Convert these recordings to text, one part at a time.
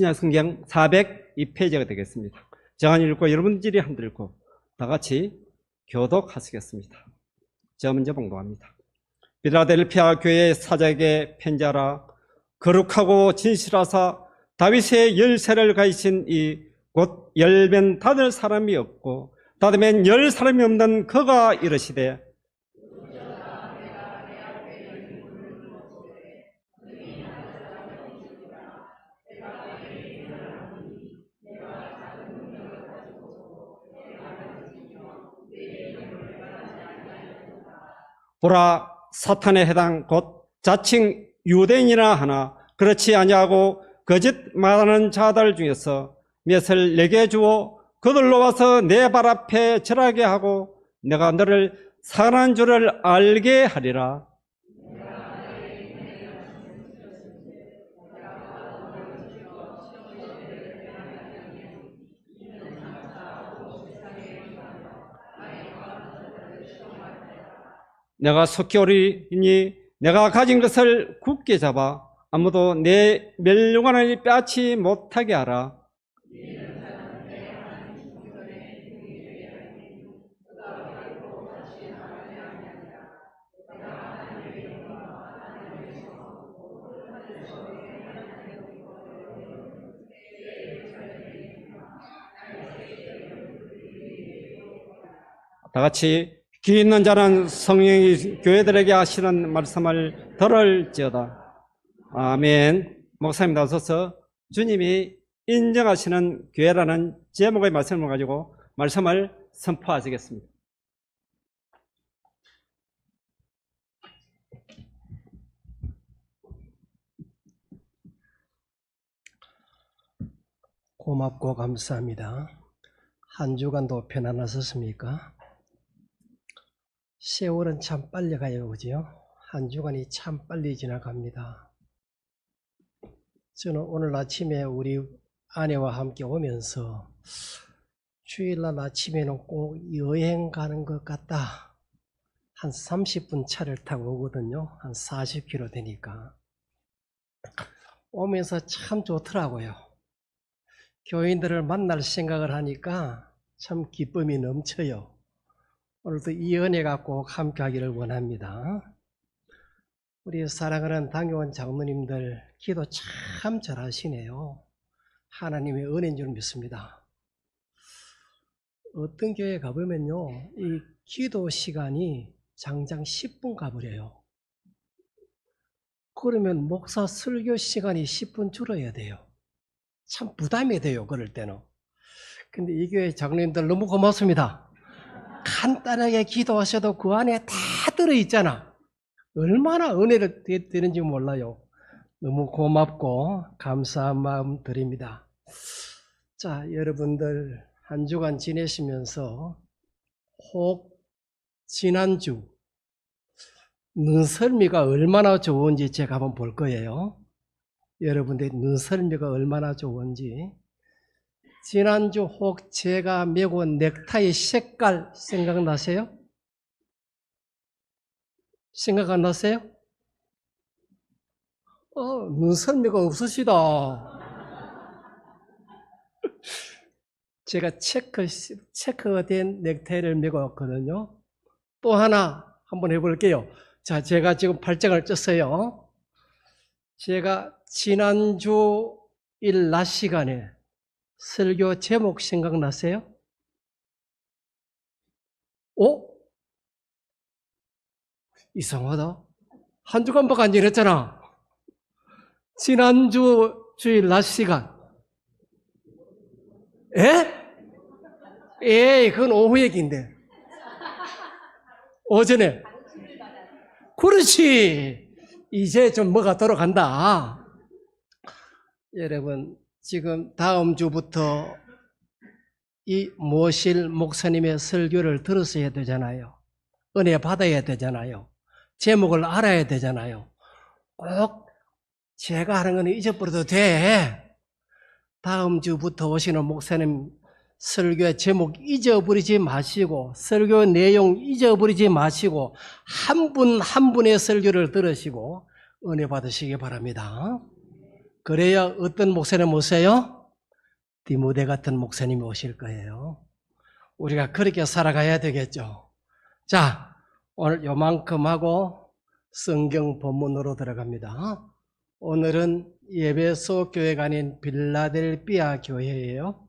신약성경 402페이지가 되겠습니다. 제가 읽고 여러분들이 한번 읽고 다 같이 교독하시겠습니다. 제가 먼저 봉독합니다. 필라델피아 교회의 사자에게 편지하라. 거룩하고 진실하사 다윗의 열쇠를 가지신 이 곧 열면 닫을 사람이 없고 닫으면 열 사람이 없는 그가 이르시되 보라, 사탄에 해당 곧 자칭 유대인이라 하나 그렇지 아니하고 거짓 말하는 자들 중에서 몇을 내게 주어 그들로 와서 내 발 앞에 절하게 하고 내가 너를 사랑하는 줄을 알게 하리라. 내가 속히 오리니 내가 가진 것을 굳게 잡아 아무도 내 멸류관을 빼앗지 못하게 하라. 다 같이 귀 있는 자는 성령이 교회들에게 하시는 말씀을 들을지어다. 아멘. 목사님 나서서 주님이 인정하시는 교회라는 제목의 말씀을 가지고 말씀을 선포하시겠습니다. 고맙고 감사합니다. 한 주간도 편안하셨습니까? 세월은 참 빨리 가요, 그죠? 한 주간이 참 빨리 지나갑니다. 저는 오늘 아침에 우리 아내와 함께 오면서 주일날 아침에는 꼭 여행 가는 것 같다. 한 30분 차를 타고 오거든요. 한 40km 되니까. 오면서 참 좋더라고요. 교인들을 만날 생각을 하니까 참 기쁨이 넘쳐요. 오늘도 이 은혜가 꼭 함께 하기를 원합니다. 우리 사랑하는 당회원 장로님들 기도 참 잘하시네요. 하나님의 은혜인 줄 믿습니다. 어떤 교회에 가보면요, 이 기도 시간이 장장 10분 가버려요. 그러면 목사 설교 시간이 10분 줄어야 돼요. 참 부담이 돼요, 그럴 때는. 근데 이 교회 장로님들 너무 고맙습니다. 간단하게 기도하셔도 그 안에 다 들어있잖아. 얼마나 은혜를 드리는지 몰라요. 너무 고맙고 감사한 마음 드립니다. 자, 여러분들 한 주간 지내시면서 혹 지난주 눈썰미가 얼마나 좋은지 제가 한번 볼 거예요. 여러분들 눈썰미가 얼마나 좋은지. 지난주 혹 제가 메고 온 넥타이 색깔 생각나세요? 생각 안 나세요? 눈썰미가 없으시다. 제가 체크된 넥타이를 메고 왔거든요. 또 하나 한번 해볼게요. 자, 제가 지금 발장을 쪘어요. 제가 지난주 일 낮 시간에 설교 제목 생각나세요? 이상하다. 한 주간밖에 안 지냈잖아. 지난주 주일 낮 시간. 그건 오후 얘기인데. 오전에. 그렇지. 이제 좀 뭐가 돌아간다. 여러분, 지금 다음 주부터 이 모실 목사님의 설교를 들었어야 되잖아요. 은혜 받아야 되잖아요. 제목을 알아야 되잖아요. 꼭 제가 하는 건 잊어버려도 돼. 다음 주부터 오시는 목사님 설교의 제목 잊어버리지 마시고 설교 내용 잊어버리지 마시고 한 분 한 분의 설교를 들으시고 은혜 받으시기 바랍니다. 그래야 어떤 목사님 오세요? 디모데 같은 목사님이 오실 거예요. 우리가 그렇게 살아가야 되겠죠. 자, 오늘 요만큼 하고 성경 본문으로 들어갑니다. 오늘은 에베소 교회가 아닌 빌라델비아 교회예요.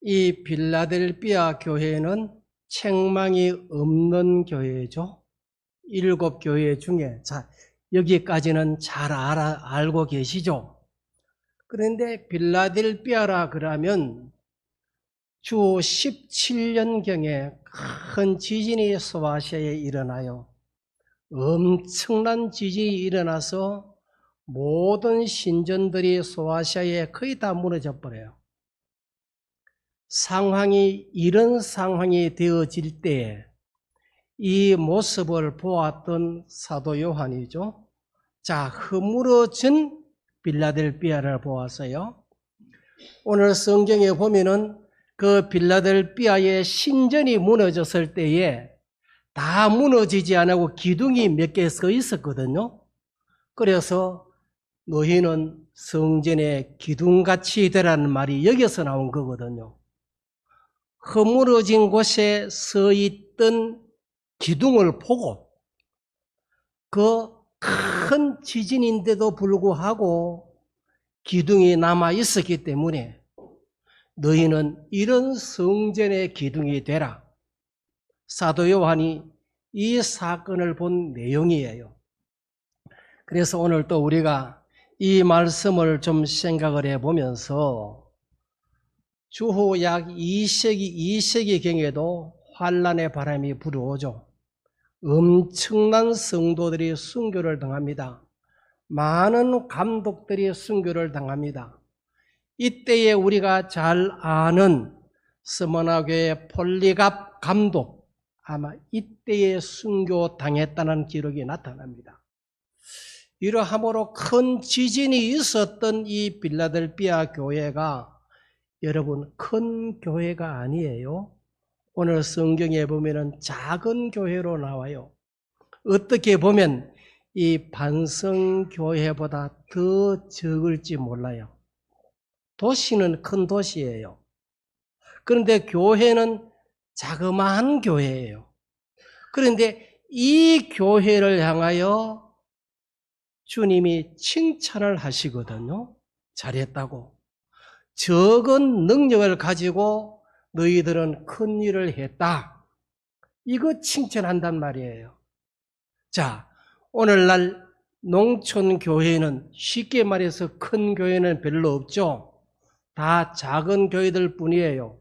이 빌라델비아 교회는 책망이 없는 교회죠. 7교회 중에, 자, 여기까지는 잘 알고 계시죠? 그런데 빌라델비아라 그러면 주 17년경에 큰 지진이 소아시아에 일어나요. 엄청난 지진이 일어나서 모든 신전들이 소아시아에 거의 다 무너져 버려요. 이런 상황이 되어질 때에 이 모습을 보았던 사도 요한이죠. 자, 허물어진 빌라델비아를 보았어요. 오늘 성경에 보면은 그 빌라델비아의 신전이 무너졌을 때에 다 무너지지 않고 기둥이 몇 개 서 있었거든요. 그래서 너희는 성전의 기둥같이 되라는 말이 여기서 나온 거거든요. 허물어진 곳에 서 있던 기둥을 보고 그 큰 지진인데도 불구하고 기둥이 남아 있었기 때문에 너희는 이런 성전의 기둥이 되라. 사도 요한이 이 사건을 본 내용이에요. 그래서 오늘 또 우리가 이 말씀을 좀 생각을 해보면서 주후 약 2세기경에도 환란의 바람이 불어오죠. 엄청난 성도들이 순교를 당합니다. 많은 감독들이 순교를 당합니다. 이때에 우리가 잘 아는 스머나교회 폴리갑 감독, 아마 이때에 순교 당했다는 기록이 나타납니다. 이러함으로 큰 지진이 있었던 이 빌라델비아 교회가 여러분 큰 교회가 아니에요. 오늘 성경에 보면은 작은 교회로 나와요. 어떻게 보면 이 반성교회보다 더 적을지 몰라요. 도시는 큰 도시예요. 그런데 교회는 자그마한 교회예요. 그런데 이 교회를 향하여 주님이 칭찬을 하시거든요. 잘했다고. 적은 능력을 가지고 너희들은 큰 일을 했다. 이거 칭찬한단 말이에요. 자, 오늘날 농촌 교회는 쉽게 말해서 큰 교회는 별로 없죠. 다 작은 교회들 뿐이에요.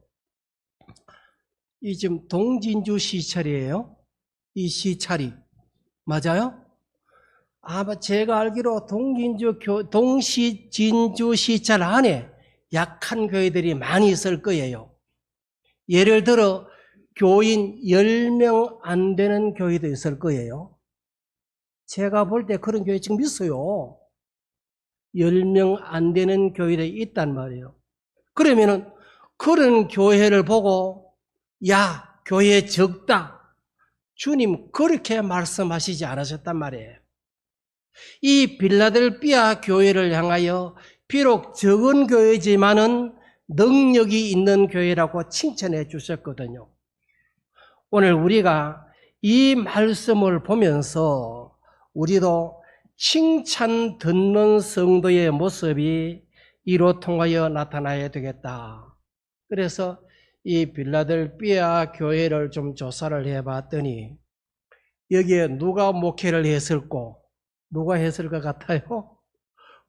이 지금 동진주 시찰이에요. 이 시찰이. 맞아요? 아마 제가 알기로 동진주 시찰 안에 약한 교회들이 많이 있을 거예요. 예를 들어 교인 10명 안 되는 교회도 있을 거예요. 제가 볼 때 그런 교회 지금 있어요. 10명 안 되는 교회들이 있단 말이에요. 그러면은 그런 교회를 보고 야, 교회 적다. 주님 그렇게 말씀하시지 않으셨단 말이에요. 이 빌라델비아 교회를 향하여 비록 적은 교회지만은 능력이 있는 교회라고 칭찬해 주셨거든요. 오늘 우리가 이 말씀을 보면서 우리도 칭찬 듣는 성도의 모습이 이로 통하여 나타나야 되겠다. 그래서 이 빌라델비아 교회를 좀 조사를 해봤더니 여기에 누가 목회를 했을고 누가 했을 것 같아요?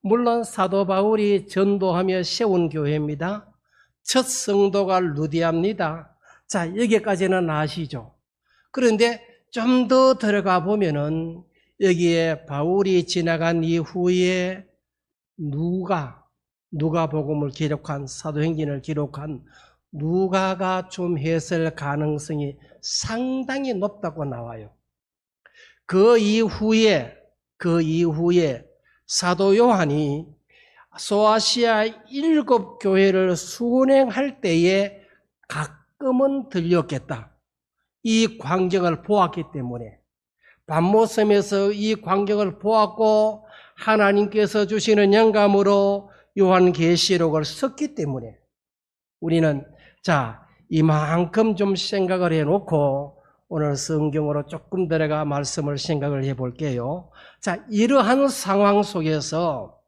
물론 사도 바울이 전도하며 세운 교회입니다. 첫 성도가 루디아입니다. 자, 여기까지는 아시죠? 그런데 좀 더 들어가 보면은 여기에 바울이 지나간 이후에 누가복음을 기록한 사도행전을 기록한 누가가 좀 했을 가능성이 상당히 높다고 나와요. 그 이후에 사도 요한이 소아시아 7교회를 순행할 때에 가끔은 들렸겠다. 이 광경을 보았기 때문에 밤모섬에서 이 광경을 보았고 하나님께서 주시는 영감으로 요한계시록을 썼기 때문에 우리는 자, 이만큼 좀 생각을 해놓고 오늘 성경으로 조금 들어가 말씀을 생각을 해볼게요. 자, 이러한 상황 속에서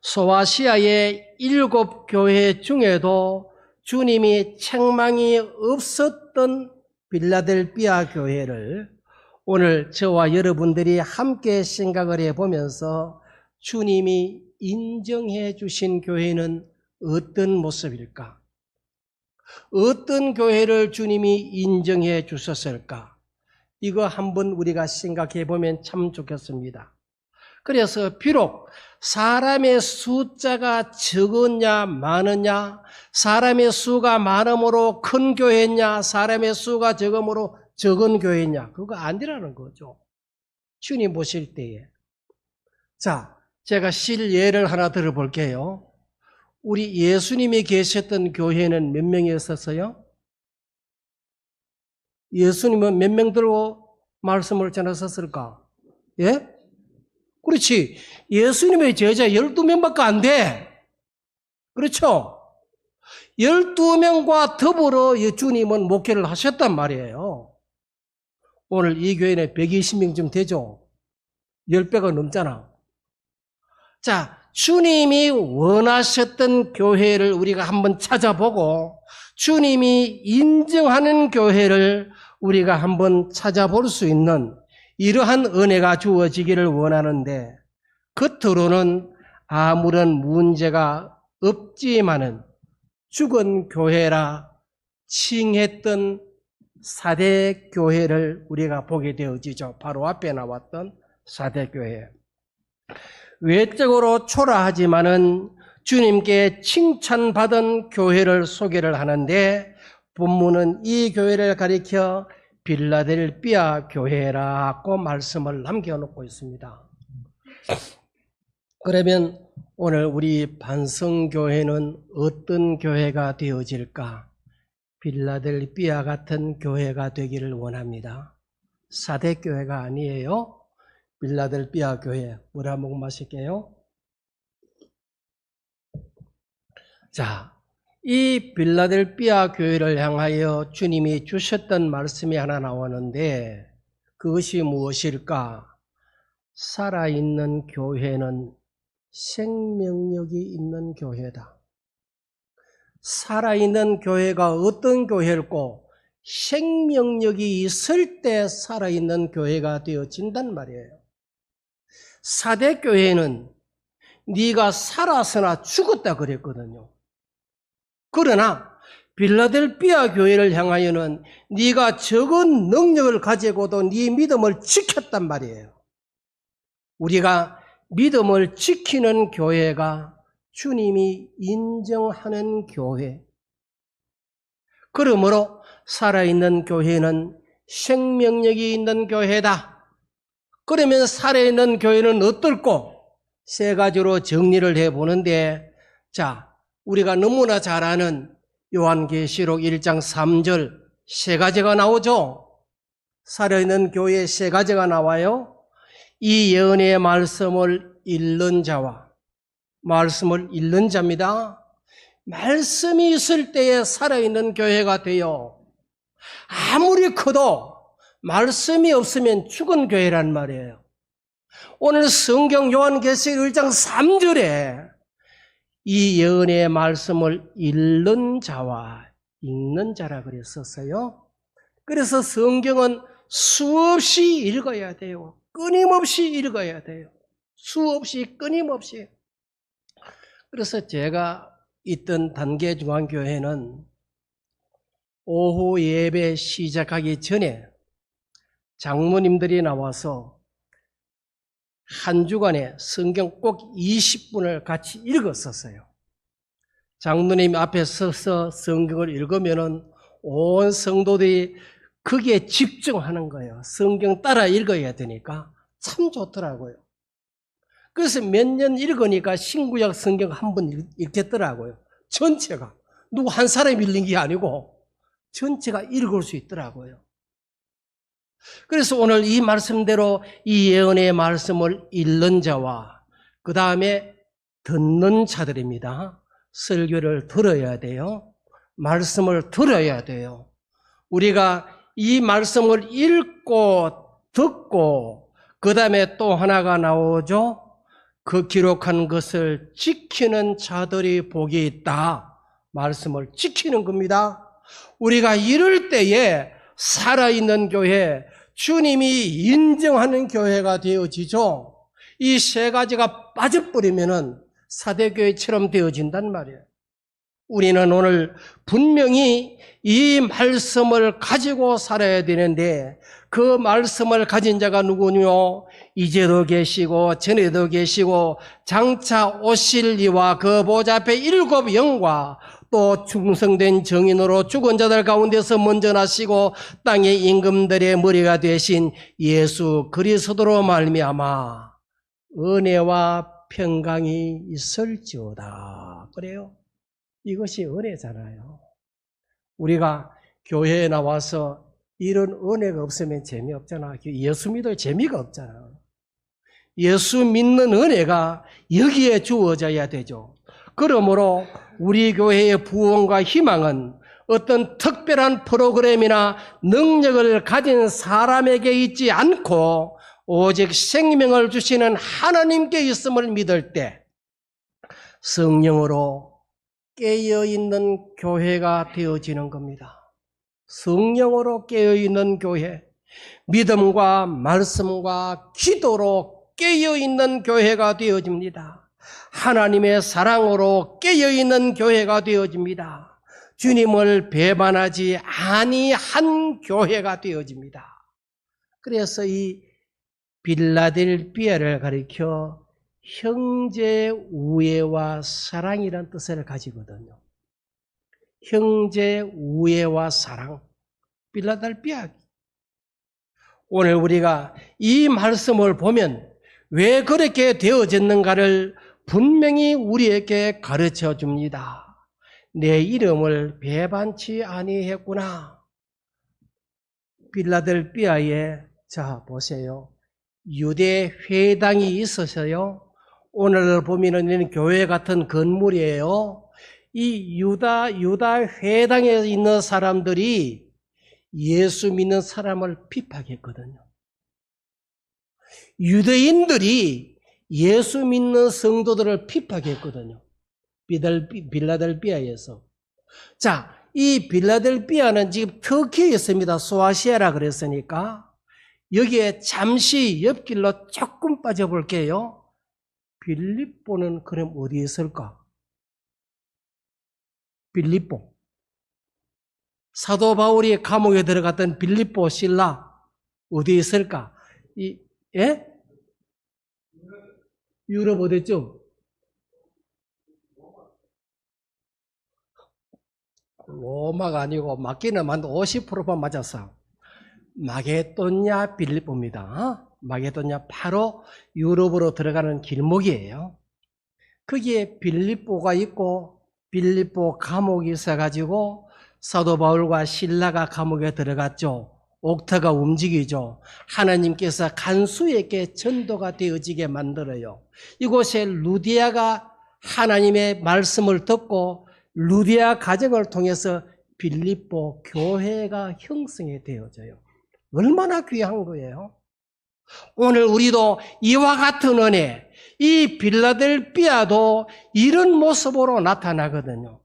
소아시아의 7 교회 중에도 주님이 책망이 없었던 빌라델비아 교회를 오늘 저와 여러분들이 함께 생각을 해보면서 주님이 인정해 주신 교회는 어떤 모습일까? 어떤 교회를 주님이 인정해 주셨을까? 이거 한번 우리가 생각해 보면 참 좋겠습니다. 그래서 비록 사람의 숫자가 적었냐 많으냐, 사람의 수가 많음으로 큰 교회냐, 사람의 수가 적음으로 적은 교회냐, 그거 아니라는 거죠. 주님 보실 때에. 자, 제가 실예를 하나 들어볼게요. 우리 예수님이 계셨던 교회는 몇 명이었었어요? 예수님은 몇 명 들고 말씀을 전하셨을까? 예? 그렇지. 예수님의 제자 12명밖에 안 돼. 그렇죠? 12명과 더불어 주님은 목회를 하셨단 말이에요. 오늘 이 교회는 120명쯤 되죠? 10배가 넘잖아. 자, 주님이 원하셨던 교회를 우리가 한번 찾아보고 주님이 인정하는 교회를 우리가 한번 찾아볼 수 있는 이러한 은혜가 주어지기를 원하는데 겉으로는 아무런 문제가 없지만은 죽은 교회라 칭했던 4대 교회를 우리가 보게 되어지죠. 바로 앞에 나왔던 4대 교회. 외적으로 초라하지만은 주님께 칭찬받은 교회를 소개를 하는데 본문은 이 교회를 가리켜 빌라델비아 교회라고 말씀을 남겨놓고 있습니다. 그러면 오늘 우리 반성교회는 어떤 교회가 되어질까? 빌라델비아 같은 교회가 되기를 원합니다. 4대 교회가 아니에요. 빌라델비아 교회. 물 한 모금 마실게요. 자, 이 빌라델비아 교회를 향하여 주님이 주셨던 말씀이 하나 나오는데 그것이 무엇일까? 살아있는 교회는 생명력이 있는 교회다. 살아있는 교회가 어떤 교회일고 생명력이 있을 때 살아있는 교회가 되어진단 말이에요. 4대 교회는 네가 살아서나 죽었다 그랬거든요. 그러나 빌라델비아 교회를 향하여는 네가 적은 능력을 가지고도 네 믿음을 지켰단 말이에요. 우리가 믿음을 지키는 교회가 주님이 인정하는 교회. 그러므로 살아있는 교회는 생명력이 있는 교회다. 그러면 살아있는 교회는 어떨고? 3가지로 정리를 해보는데 자, 우리가 너무나 잘 아는 요한계시록 1장 3절 3가지가 나오죠. 살아있는 교회에 3가지가 나와요. 이 예언의 말씀을 읽는 자와 말씀을 읽는 자입니다. 말씀이 있을 때에 살아있는 교회가 돼요. 아무리 커도 말씀이 없으면 죽은 교회란 말이에요. 오늘 성경 요한계시록 1장 3절에 이 예언의 말씀을 읽는 자와 읽는 자라 그랬었어요. 그래서 성경은 수없이 읽어야 돼요. 끊임없이 읽어야 돼요. 수없이 끊임없이. 그래서 제가 있던 단계중앙교회는 오후 예배 시작하기 전에 장로님들이 나와서 한 주간에 성경 꼭 20분을 같이 읽었었어요. 장로님 앞에 서서 성경을 읽으면은 온 성도들이 거기에 집중하는 거예요. 성경 따라 읽어야 되니까 참 좋더라고요. 그래서 몇 년 읽으니까 신구약 성경 한 번 읽겠더라고요. 전체가. 누구 한 사람이 읽는 게 아니고 전체가 읽을 수 있더라고요. 그래서 오늘 이 말씀대로 이 예언의 말씀을 읽는 자와 그 다음에 듣는 자들입니다. 설교를 들어야 돼요. 말씀을 들어야 돼요. 우리가 이 말씀을 읽고 듣고 그 다음에 또 하나가 나오죠. 그 기록한 것을 지키는 자들이 복이 있다. 말씀을 지키는 겁니다. 우리가 이럴 때에 살아있는 교회, 주님이 인정하는 교회가 되어지죠. 이 세 가지가 빠져버리면은 사대교회처럼 되어진단 말이에요. 우리는 오늘 분명히 이 말씀을 가지고 살아야 되는데 그 말씀을 가진 자가 누구뇨? 이제도 계시고 전에도 계시고 장차 오실 이와 그 보좌 앞에 7 영과 또 충성된 정인으로 죽은 자들 가운데서 먼저 나시고 땅의 임금들의 머리가 되신 예수 그리스도로 말미암아 은혜와 평강이 있을지어다. 그래요? 이것이 은혜잖아요. 우리가 교회에 나와서 이런 은혜가 없으면 재미없잖아. 예수 믿을 재미가 없잖아. 예수 믿는 은혜가 여기에 주어져야 되죠. 그러므로 우리 교회의 부흥과 희망은 어떤 특별한 프로그램이나 능력을 가진 사람에게 있지 않고 오직 생명을 주시는 하나님께 있음을 믿을 때 성령으로 깨어있는 교회가 되어지는 겁니다. 성령으로 깨어있는 교회, 믿음과 말씀과 기도로 깨어있는 교회가 되어집니다. 하나님의 사랑으로 깨어있는 교회가 되어집니다. 주님을 배반하지 아니한 교회가 되어집니다. 그래서 이 빌라델비아를 가리켜 형제 우애와 사랑이란 뜻을 가지거든요. 형제 우애와 사랑, 빌라델비아. 오늘 우리가 이 말씀을 보면 왜 그렇게 되어졌는가를 분명히 우리에게 가르쳐 줍니다. 내 이름을 배반치 아니했구나. 빌라델비아에 자 보세요. 유대 회당이 있어서요. 오늘 보면은 교회 같은 건물이에요. 이 유다 회당에 있는 사람들이 예수 믿는 사람을 핍박했거든요. 유대인들이 예수 믿는 성도들을 핍박했거든요. 빌라델비아에서. 자, 이 빌라델비아는 지금 터키에 있습니다. 소아시아라 그랬으니까. 여기에 잠시 옆길로 조금 빠져볼게요. 빌립보는 그럼 어디에 있을까? 빌립보. 사도 바울이 감옥에 들어갔던 빌립보 신라 어디에 있을까? 예? 유럽 어디죠? 로마가 아니고 맞기는 맞는데 50%만 맞았어. 마게도냐 빌립보입니다. 마게도냐 바로 유럽으로 들어가는 길목이에요. 거기에 빌립보가 있고 빌립보 감옥이 있어가지고 사도 바울과 실라가 감옥에 들어갔죠. 옥터가 움직이죠. 하나님께서 간수에게 전도가 되어지게 만들어요. 이곳에 루디아가 하나님의 말씀을 듣고 루디아 가정을 통해서 빌립보 교회가 형성이 되어져요. 얼마나 귀한 거예요. 오늘 우리도 이와 같은 은혜, 이 빌라델비아도 이런 모습으로 나타나거든요.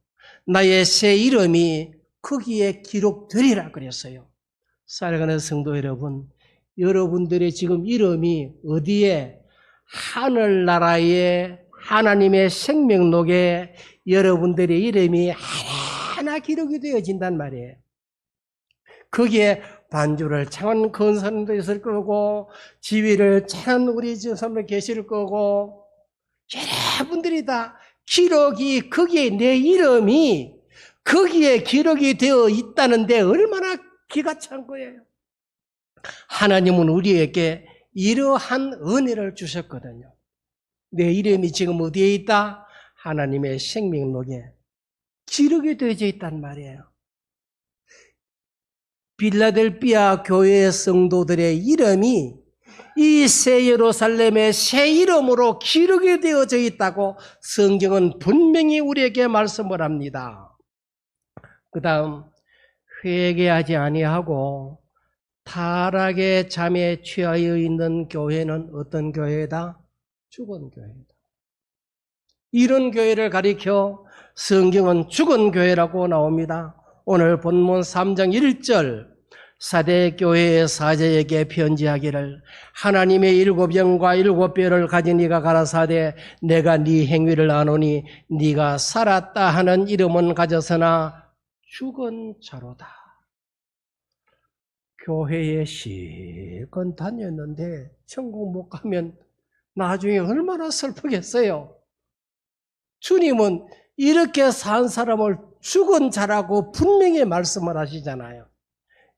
나의 새 이름이 거기에 기록되리라 그랬어요. 사랑하는 성도 여러분, 여러분들의 지금 이름이 어디에? 하늘나라의 하나님의 생명록에 여러분들의 이름이 하나 기록이 되어진단 말이에요. 거기에 반주를 창한 건사님도 있을 거고 지휘를 창한 우리 지사님도 계실 거고 여러분들이 다 기록이 거기에 내 이름이 거기에 기록이 되어 있다는데 얼마나 기가 찬 거예요. 하나님은 우리에게 이러한 은혜를 주셨거든요. 내 이름이 지금 어디에 있다? 하나님의 생명록에 기록이 되어져 있단 말이에요. 빌라델비아 교회의 성도들의 이름이 이 새 예루살렘의 새 이름으로 기록이 되어져 있다고 성경은 분명히 우리에게 말씀을 합니다. 그 다음 회개하지 아니하고 타락의 잠에 취하여 있는 교회는 어떤 교회다? 죽은 교회다. 이런 교회를 가리켜 성경은 죽은 교회라고 나옵니다. 오늘 본문 3장 1절 사대 교회의 사제에게 편지하기를 하나님의 7영과 7뼈를 가진 이가 가라사대 내가 네 행위를 아노니 네가 살았다 하는 이름은 가졌으나 죽은 자로다. 교회에 실컷 다녔는데 천국 못 가면 나중에 얼마나 슬프겠어요. 주님은 이렇게 산 사람을 죽은 자라고 분명히 말씀을 하시잖아요.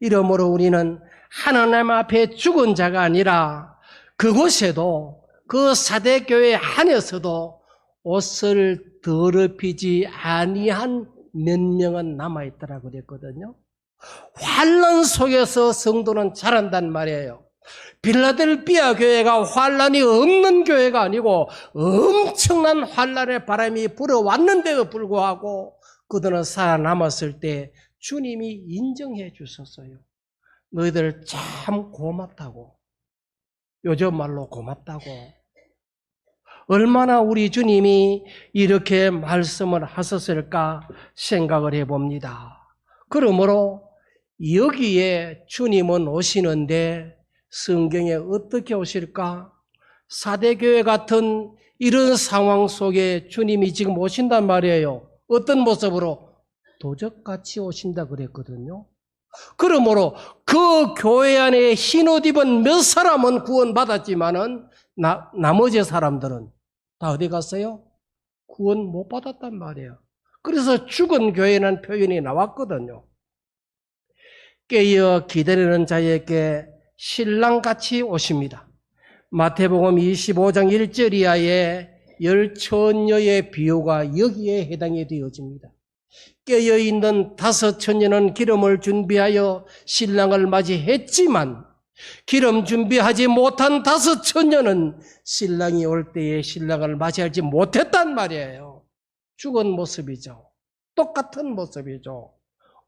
이러므로 우리는 하나님 앞에 죽은 자가 아니라 그곳에도 그 사대교회 안에서도 옷을 더럽히지 아니한 몇 명은 남아있더라고 그랬거든요. 환난 속에서 성도는 자란단 말이에요. 빌라델피아 교회가 환난이 없는 교회가 아니고 엄청난 환난의 바람이 불어왔는데도 불구하고 그들은 살아남았을 때 주님이 인정해 주셨어요. 너희들 참 고맙다고. 요즘 말로 고맙다고. 얼마나 우리 주님이 이렇게 말씀을 하셨을까 생각을 해봅니다. 그러므로 여기에 주님은 오시는데 성경에 어떻게 오실까? 사대교회 같은 이런 상황 속에 주님이 지금 오신단 말이에요. 어떤 모습으로? 도적같이 오신다 그랬거든요. 그러므로 그 교회 안에 흰옷 입은 몇 사람은 구원받았지만은 나머지 사람들은 다 어디 갔어요? 구원 못 받았단 말이에요. 그래서 죽은 교회라는 표현이 나왔거든요. 깨어 기다리는 자에게 신랑같이 오십니다. 마태복음 25장 1절 이하의 10처녀의 비유가 여기에 해당이 되어집니다. 깨어있는 5처녀는 기름을 준비하여 신랑을 맞이했지만 기름 준비하지 못한 5처녀는 신랑이 올 때에 신랑을 맞이하지 못했단 말이에요. 죽은 모습이죠. 똑같은 모습이죠.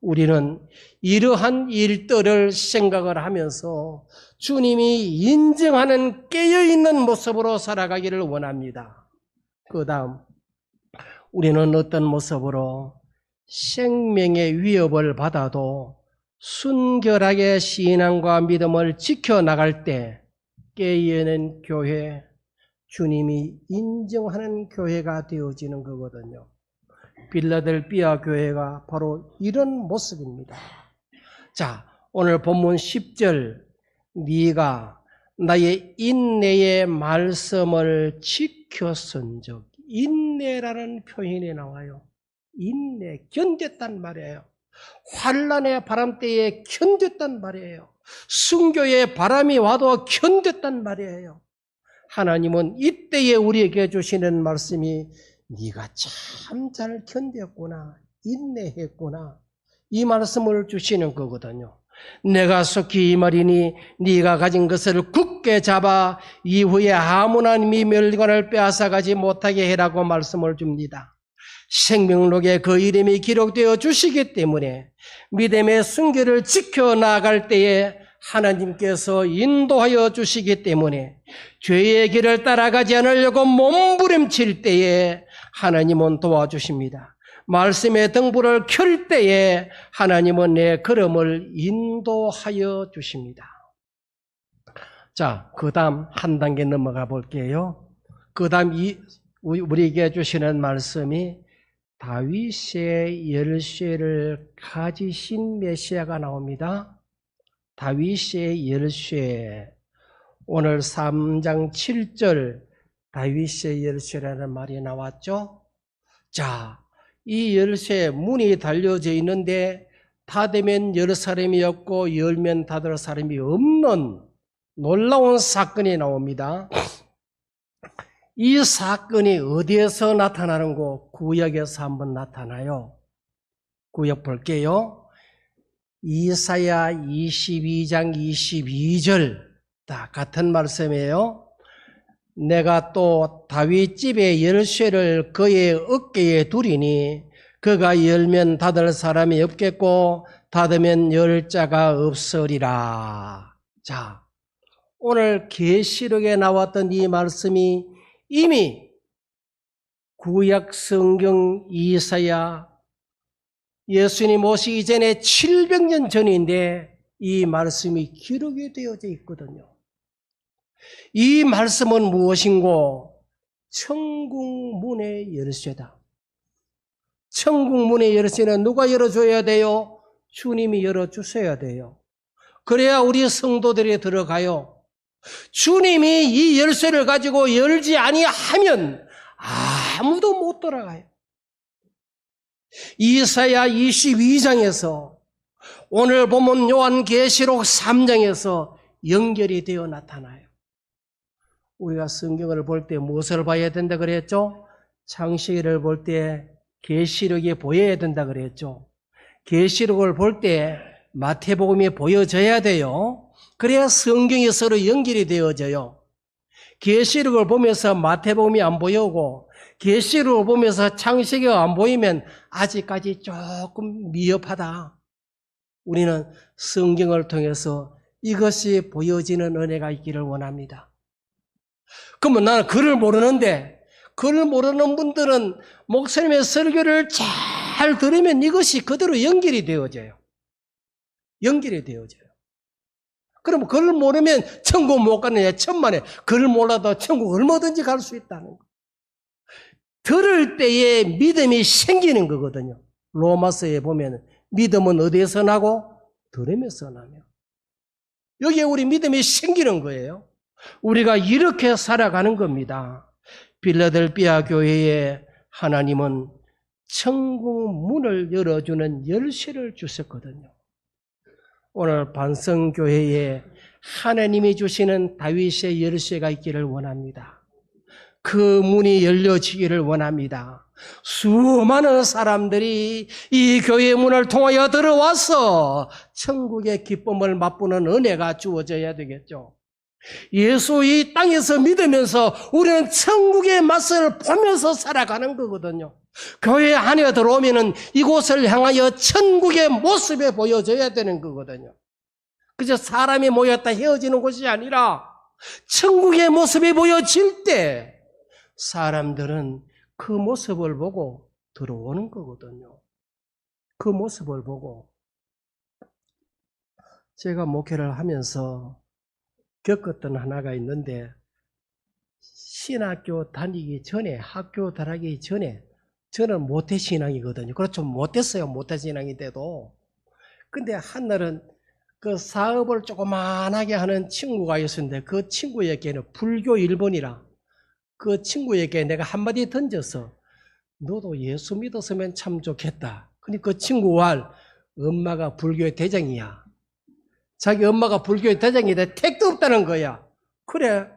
우리는 이러한 일들을 생각을 하면서 주님이 인정하는 깨어있는 모습으로 살아가기를 원합니다. 그 다음 우리는 어떤 모습으로 생명의 위협을 받아도 순결하게 신앙과 믿음을 지켜나갈 때 깨어있는 교회, 주님이 인정하는 교회가 되어지는 거거든요. 빌라델피아 교회가 바로 이런 모습입니다. 자, 오늘 본문 10절 네가 나의 인내의 말씀을 지켰은즉 인내라는 표현이 나와요. 인내, 견뎠단 말이에요. 환난의 바람 때에 견뎠단 말이에요. 순교의 바람이 와도 견뎠단 말이에요. 하나님은 이때에 우리에게 주시는 말씀이 네가 참 잘 견뎠구나, 인내했구나, 이 말씀을 주시는 거거든요. 내가 속히 이 말이니 네가 가진 것을 굳게 잡아 이후에 아무나 네 멸관을 빼앗아가지 못하게 해라고 말씀을 줍니다. 생명록에 그 이름이 기록되어 주시기 때문에 믿음의 순결을 지켜나갈 때에 하나님께서 인도하여 주시기 때문에 죄의 길을 따라가지 않으려고 몸부림칠 때에 하나님은 도와주십니다. 말씀의 등불을 켤 때에 하나님은 내 걸음을 인도하여 주십니다. 자, 그 다음 한 단계 넘어가 볼게요. 그 다음 우리에게 주시는 말씀이 다윗의 열쇠를 가지신 메시아가 나옵니다. 다윗의 열쇠. 오늘 3장 7절 다윗의 열쇠라는 말이 나왔죠. 자, 이 열쇠 문이 달려져 있는데 닫으면 열 사람이 없고 열면 닫을 사람이 없는 놀라운 사건이 나옵니다. 이 사건이 어디에서 나타나는고? 구약에서 한번 나타나요. 구약 볼게요. 이사야 22장 22절 다 같은 말씀이에요. 내가 또 다윗 집의 열쇠를 그의 어깨에 두리니 그가 열면 닫을 사람이 없겠고 닫으면 열 자가 없으리라. 자, 오늘 계시록에 나왔던 이 말씀이 이미 구약 성경 이사야 예수님 오시기 전에 700년 전인데 이 말씀이 기록이 되어져 있거든요. 이 말씀은 무엇인고? 천국 문의 열쇠다. 천국 문의 열쇠는 누가 열어줘야 돼요? 주님이 열어주셔야 돼요. 그래야 우리 성도들이 들어가요. 주님이 이 열쇠를 가지고 열지 아니하면 아무도 못 들어가요. 이사야 22장에서 오늘 보면 요한계시록 3장에서 연결이 되어 나타나요. 우리가 성경을 볼 때 무엇을 봐야 된다 그랬죠? 창세기를 볼 때 계시록이 보여야 된다 그랬죠. 계시록을 볼 때 마태복음이 보여져야 돼요. 그래야 성경이 서로 연결이 되어져요. 계시록을 보면서 마태복음이 안 보이고 계시록을 보면서 창세기가 안 보이면 아직까지 조금 미흡하다. 우리는 성경을 통해서 이것이 보여지는 은혜가 있기를 원합니다. 그러면 나는 글을 모르는데, 글을 모르는 분들은 목사님의 설교를 잘 들으면 이것이 그대로 연결이 되어져요. 연결이 되어져요. 그럼 글을 모르면 천국 못 가느냐? 천만에. 글을 몰라도 천국 얼마든지 갈 수 있다는 거. 들을 때에 믿음이 생기는 거거든요. 로마서에 보면 믿음은 어디에서 나고? 들으면서 나며. 여기에 우리 믿음이 생기는 거예요. 우리가 이렇게 살아가는 겁니다. 필라델피아 교회에 하나님은 천국 문을 열어주는 열쇠를 주셨거든요. 오늘 반성교회에 하나님이 주시는 다윗의 열쇠가 있기를 원합니다. 그 문이 열려지기를 원합니다. 수많은 사람들이 이 교회 문을 통하여 들어와서 천국의 기쁨을 맛보는 은혜가 주어져야 되겠죠. 예수 이 땅에서 믿으면서 우리는 천국의 맛을 보면서 살아가는 거거든요. 교회 안에 들어오면은 이곳을 향하여 천국의 모습이 보여져야 되는 거거든요. 그저 사람이 모였다 헤어지는 곳이 아니라 천국의 모습이 보여질 때 사람들은 그 모습을 보고 들어오는 거거든요. 그 모습을 보고. 제가 목회를 하면서 겪었던 하나가 있는데, 신학교 다니기 전에, 학교 다니기 전에 저는 모태신앙이거든요. 그렇죠. 못했어요. 모태신앙인데도. 근데 한날은 그 사업을 조그만하게 하는 친구가 있었는데 그 친구에게는 불교 1번이라 그 친구에게 내가 한마디 던져서 너도 예수 믿었으면 참 좋겠다. 근데 그 친구와 엄마가 불교의 대장이야. 자기 엄마가 불교의 대장인데 택도 없다는 거야. 그래.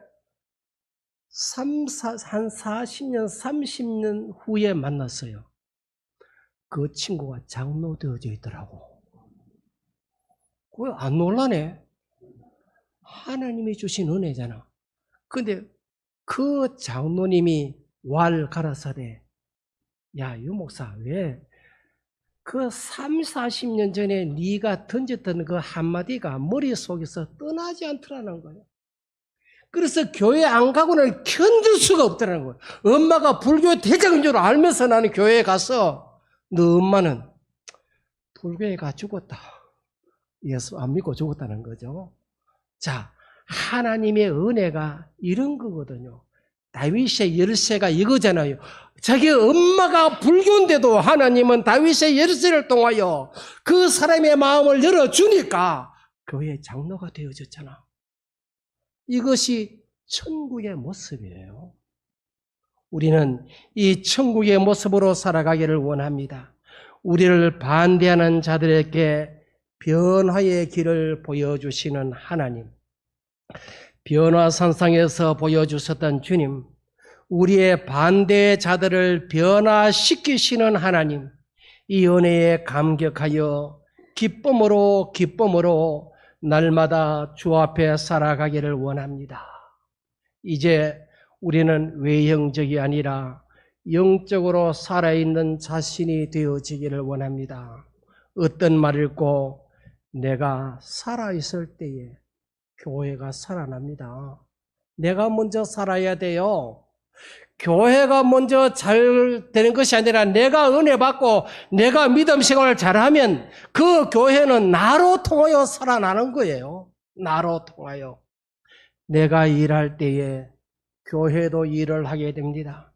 한 40년, 30년 후에 만났어요. 그 친구가 장로 되어져 있더라고. 그거 안 놀라네? 하나님이 주신 은혜잖아. 근데 그 장로님이 왈 가라사대, 야, 유 목사, 왜 그 40년 전에 네가 던졌던 그 한마디가 머릿속에서 떠나지 않더라는 거예요. 그래서 교회 안 가고는 견딜 수가 없더라는 거예요. 엄마가 불교 대장인 줄 알면서 나는 교회에 가서 너 엄마는 불교에 가 죽었다. 예수 안 믿고 죽었다는 거죠. 자, 하나님의 은혜가 이런 거거든요. 다윗의 열쇠가 이거잖아요. 자기 엄마가 불교인데도 하나님은 다윗의 열쇠를 통하여 그 사람의 마음을 열어주니까 교회의 장로가 되어졌잖아. 이것이 천국의 모습이에요. 우리는 이 천국의 모습으로 살아가기를 원합니다. 우리를 반대하는 자들에게 변화의 길을 보여주시는 하나님, 변화산상에서 보여주셨던 주님, 우리의 반대 자들을 변화시키시는 하나님, 이 은혜에 감격하여 기쁨으로 날마다 주 앞에 살아가기를 원합니다. 이제 우리는 외형적이 아니라 영적으로 살아있는 자신이 되어지기를 원합니다. 어떤 말일꼬? 내가 살아있을 때에 교회가 살아납니다. 내가 먼저 살아야 돼요. 교회가 먼저 잘 되는 것이 아니라 내가 은혜 받고 내가 믿음 생활을 잘하면 그 교회는 나로 통하여 살아나는 거예요. 나로 통하여. 내가 일할 때에 교회도 일을 하게 됩니다.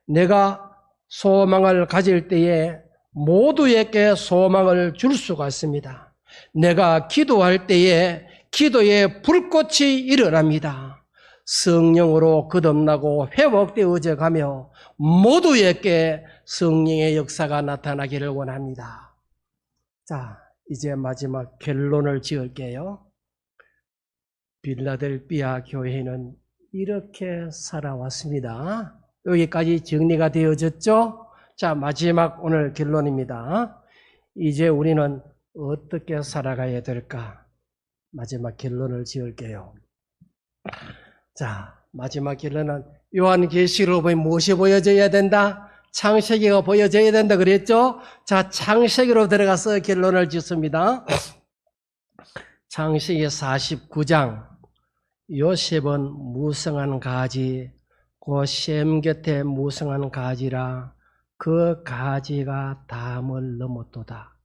내가 소망을 가질 때에 모두에게 소망을 줄 수가 있습니다. 내가 기도할 때에 기도에 불꽃이 일어납니다. 성령으로 거듭나고 회복되어져 가며 모두에게 성령의 역사가 나타나기를 원합니다. 자, 이제 마지막 결론을 지을게요. 빌라델피아 교회는 이렇게 살아왔습니다. 여기까지 정리가 되어졌죠? 자, 마지막 오늘 결론입니다. 이제 우리는 어떻게 살아가야 될까? 마지막 결론을 지을게요. 자, 마지막 결론은 요한계시록에 보면 무엇이 보여져야 된다? 창세기가 보여져야 된다 그랬죠? 자, 창세기로 들어가서 결론을 짓습니다. 창세기 49장. 요셉은 무성한 가지, 그 셈 곁에 무성한 가지라 그 가지가 담을 넘었도다.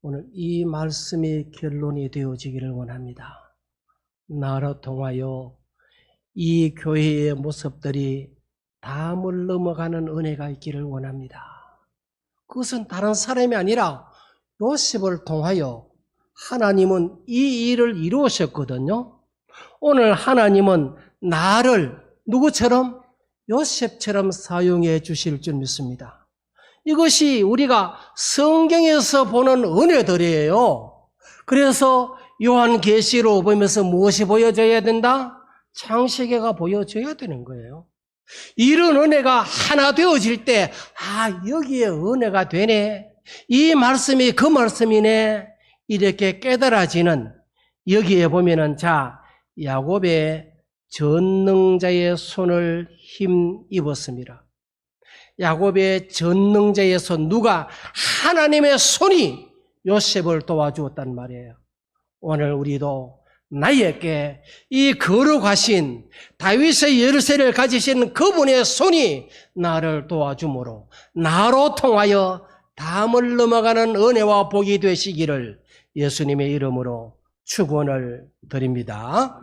오늘 이 말씀이 결론이 되어지기를 원합니다. 나로 통하여 이 교회의 모습들이 담을 넘어가는 은혜가 있기를 원합니다. 그것은 다른 사람이 아니라 요셉을 통하여 하나님은 이 일을 이루셨거든요. 오늘 하나님은 나를 누구처럼? 요셉처럼 사용해 주실 줄 믿습니다. 이것이 우리가 성경에서 보는 은혜들이에요. 그래서 요한계시록 보면서 무엇이 보여져야 된다? 창세기가 보여져야 되는 거예요. 이런 은혜가 하나 되어질 때, 여기에 은혜가 되네. 이 말씀이 그 말씀이네. 이렇게 깨달아지는, 여기에 보면은, 야곱의 전능자의 손을 힘입었습니다. 야곱의 전능자의 손, 누가? 하나님의 손이 요셉을 도와주었단 말이에요. 오늘 우리도 나에게 이 거룩하신 다윗의 열쇠를 가지신 그분의 손이 나를 도와주므로 나로 통하여 담을 넘어가는 은혜와 복이 되시기를 예수님의 이름으로 축원을 드립니다.